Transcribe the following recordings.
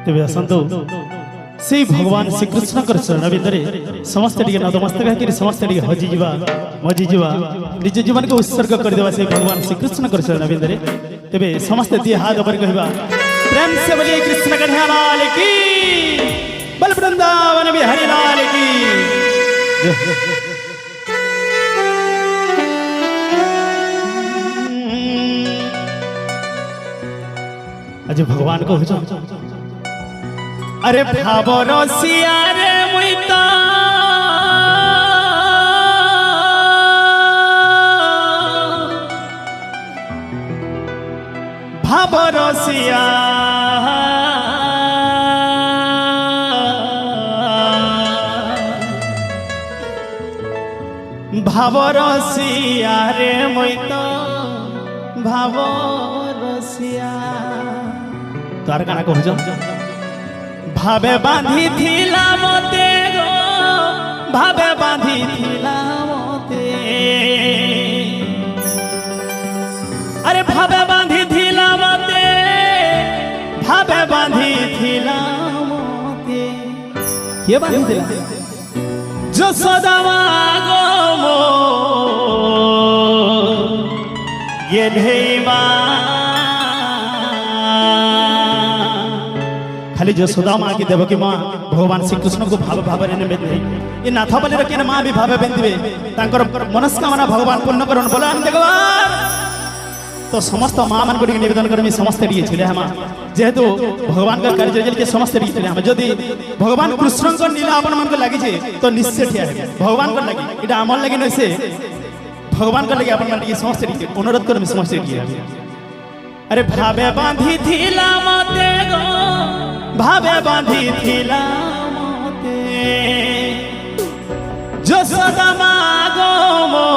तेरे असंतो से भगवान श्रीकृष्ण चरण भितर समस्त नतमस्तक समस्त हजिजा मजिजा निज जीवन को उत्सर्ग करदेवा से भगवान श्रीकृष्ण चरण भितर तेरे समस्त दिए हाथ पर कहवा प्रेम से बोलिए कृष्ण कन्हैया लाल की बल वृंदावन बिहारी लाल की। आज भगवान को अरे भाव रसिया रे मुइता भाव रसिया भाव रसिया रे मुइता भाव रसिया तार काना कहज भावे बांधी थिला मते गो भावे बांधी थिला मते अरे भावे बांधी थिला मते भावे बांधी थिला मते के बांधी थिला जसोदा गो मो ये ढेवा खाली जसोदा माँ की देवकी माँ भगवान श्री कृष्ण को भाव भाव ये नाथपल्ली रखी माँ भी भाव बेंदे मनस्कामना भगवान पूर्ण कर भगवान तो समस्त माँ मान को निवेदन कर समस्त माँ जेहेतु भगवान का कार्य समस्त जदि भगवान कृष्ण को नीला आपण मान को लगी तो निश्चय ठिया भगवान को लगी इटा आमर लगी न से भगवान को लगी आपण मान समस्त अनुरोध कर समस्त अरे भावे बांधी थिला मते गो भावे बांधी थिला मते जसोदा मागो मो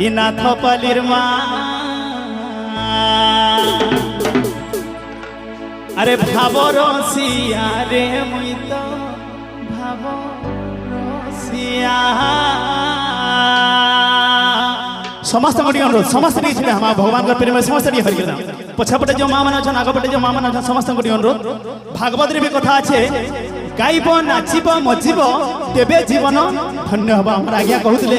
इ नाथपल्लीर माँ अरे भाव रसिया रे मुई तो भाव रसिया समस्त अनुरोध समस्त हम भगवान का प्रेम समस्त हरिदा पछपटे जो माँ मान आगपटे जो माँ मान समस्त अनुरोध भागवत भी कथा अच्छे गायब नाचब मजिब तेबे जीवन धन्य हम आम आज्ञा कहते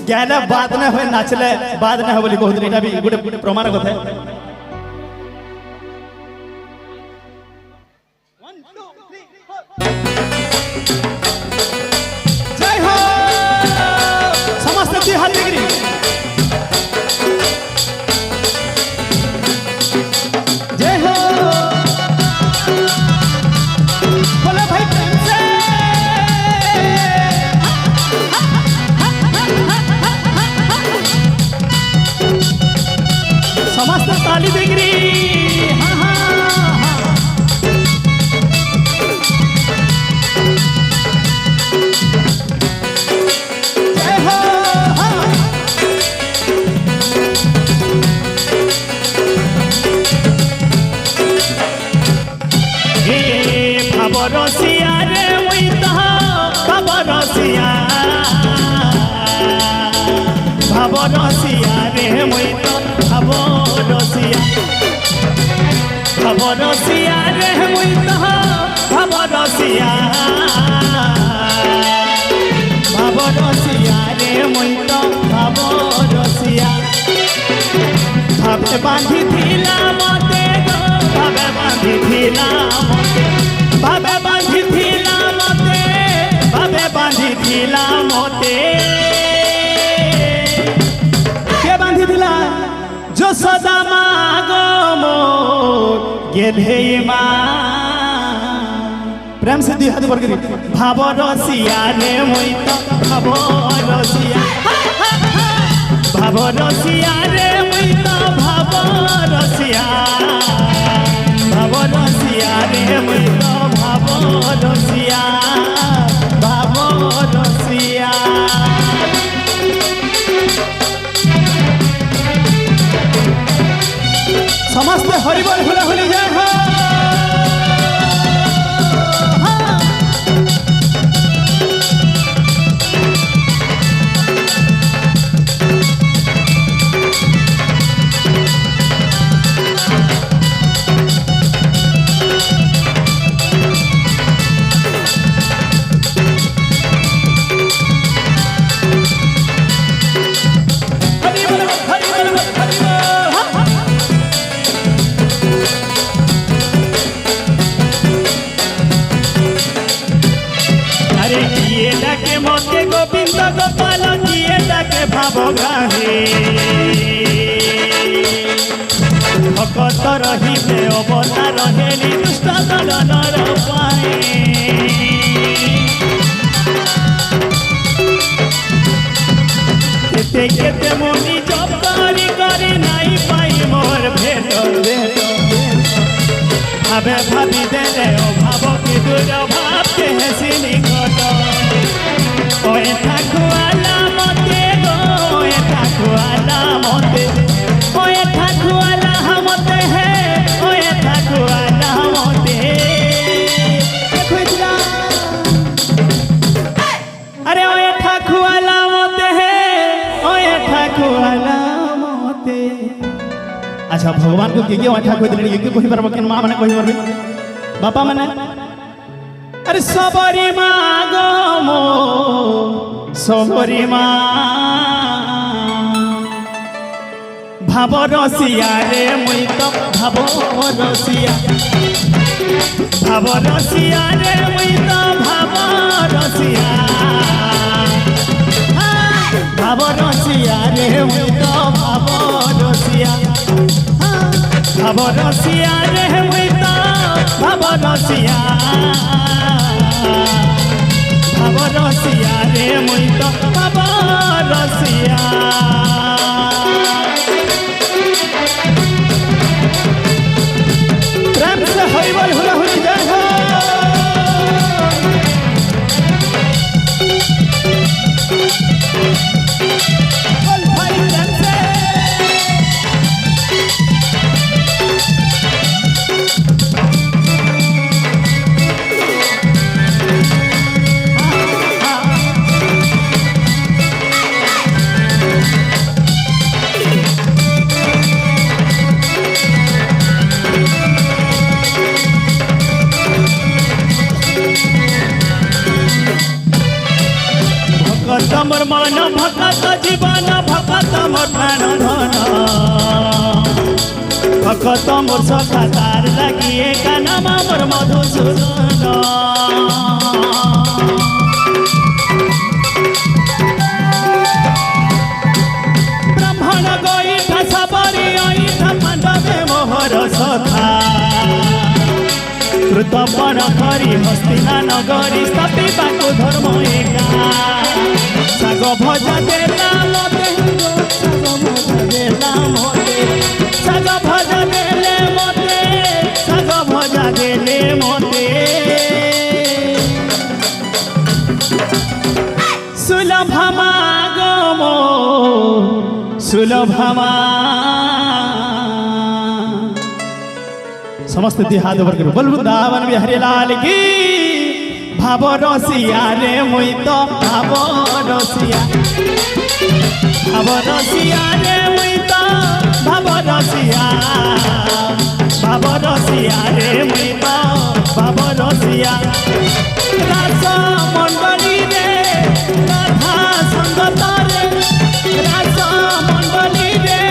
गायले बाद न हो नाचले बाद न हो कहते भी गोटे प्रमाण कथा जय हो समस्त हाथ डिग्री समस्त ताली बिगड़ी जय हो हे भाव रसिया रे मुई तो भाव रसिया रे मुई तो भाव रसिया रे मुई तो भाव रसिया रे मुई तो भाव रसिया भावे बांधी थिला मते गो भावे बांधी थिला मते भावे बांधी थिला मते भावे बांधी थिला मते के बांधी थिला जसोदा मागो मोर गेले माँ प्रेम से दी हाथ पर करी भाव रसिया रे मुई तो भाव रसिया रे मुई तो भाव रसिया रे मुई तो भाव रसिया समस्त हरिबल हुला हुली जय हो বগাহে ভকত রহিবে অবতার হেলি দুষ্ট দলনর পায়ে কেতে কেতে মনি জপ করি করি নাই পাই মোর ভেট ভেট ভাবে ভাবি দেলে অভাব কি দূর ভাবতে হেসি নিকট ওয়ে ঠাকুয়ালা মতে গো ওয়ে ঠাকুয়ালা মতে ওয়ে ঠাকুয়ালা মতে হে ওয়ে ঠাকুয়ালা মতে খুঁজলা আরে ওয়ে ঠাকুয়ালা মতে হে ওয়ে ঠাকুয়ালা মতে আচ্ছা ভগবান को के ओठा কই দিলে কি কই পারব কেন মা মানে কই পারবে বাপা মানে আরে সবরি মা গো মো সবরি মা ভাব রসিয়া রে মুই তো ভাব রসিয়া রে মুই তো ভাব রসিয়া রে মুই তো ভাব রসিয়া রে মুই তো ভাব রসিয়া রে মুই তো ভাব রসিয়া প্রেম সে হইবল হুলা হুলি জয় হো বল ভাই প্রেম সে ভকত মোর মন ভকত জীবন ভকত মোর প্রাণ ধন ভকত মোর সখা তার লাগি একা নাম মোর মধুসূদন ব্রাহ্মণ গইঠা সবরি অইঠা পাণ্ডবে মোহর সখা কৃতপণ করি হস্তিনা নগরী স্থাপিବାକୁ ধর্ম একা ଶାଗ ଭଜା ଦେଲା ମତେ ଶାଗ ଭଜା ଦେଲା ମତେ ଶାଗ ଭଜା ଦେଲେ ମତେ ଶାଗ ଭଜା ଦେଲେ ମତେ ସୁଲଭମା ଗମ ସୁଲଭମା समस्त हाथ ऊपर करो बोल वृंदावन बिहारी लाल की भाव रसिया रे मुई तो भाव रसिया रे मुई तो भाव रसिया रे मुई तो भाव रसिया रास मंडली रे राधा संगत रे रास मंडली रे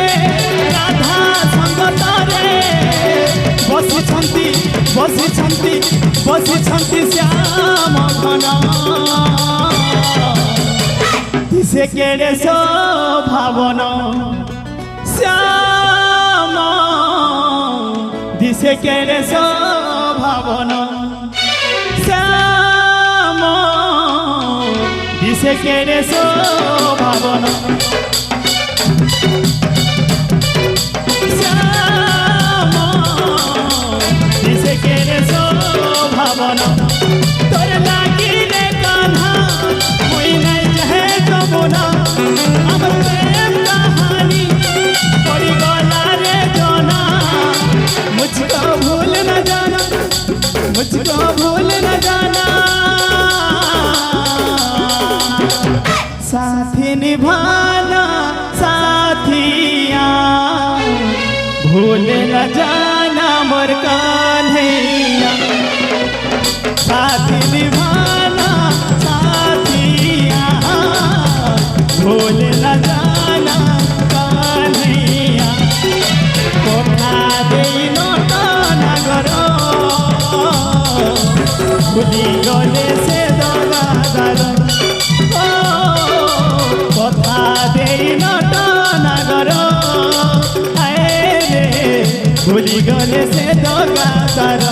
राधा संगत रे बसिछन्ति श्याम घन दिसे केड़े शोभावन श्याम दिसे केड़े शोभावन श्याम दिसे केड़े शोभावन तोर लागी रे कान्हा कोई नहीं चाहे तो बोला हमर प्रेम कहानी पड़ी गला रे जाना मुझको भूल न जाना साथी निभाना साथिया भूल न जाना मोर कान्हैया साथी निभाना साथिया भूल न जाना कान्हैया कोठा देई नोटा नगर भूली गले से दगादार कोठा दे দেই নট নাগর আয়ে রে ভুলি গলে সে দগাদার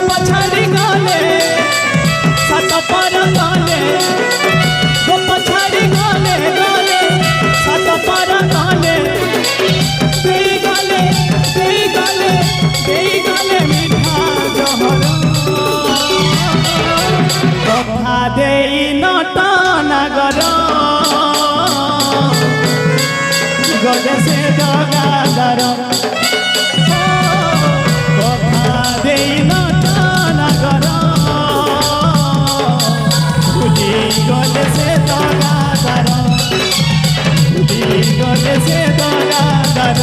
পছাড়ি গলে সাত পর গলে পছাড়ি গলে গলে সাত পর গলে দেই গলে দেই গলে দেই গলে মিঠা জহর কথা দেই নট নাগর গলে সে দগাদার কথা দেই নট নাগর ভুলি গলে সে দগাদার ভুলি গলে সে দগাদার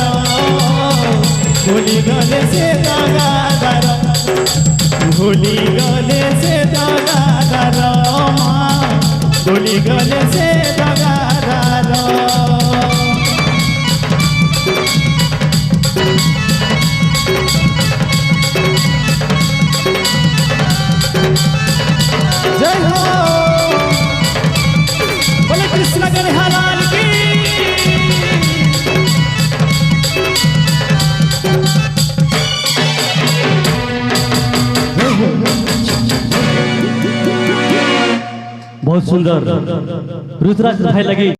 ভুলি গলে সে দগাদার ভুলি গলে সে দগাদার মা ভুলি গলে সে দগাদার जय हो बोले कृष्ण कन्हैया की बहुत सुंदर रुद्राक्ष भाई लगी।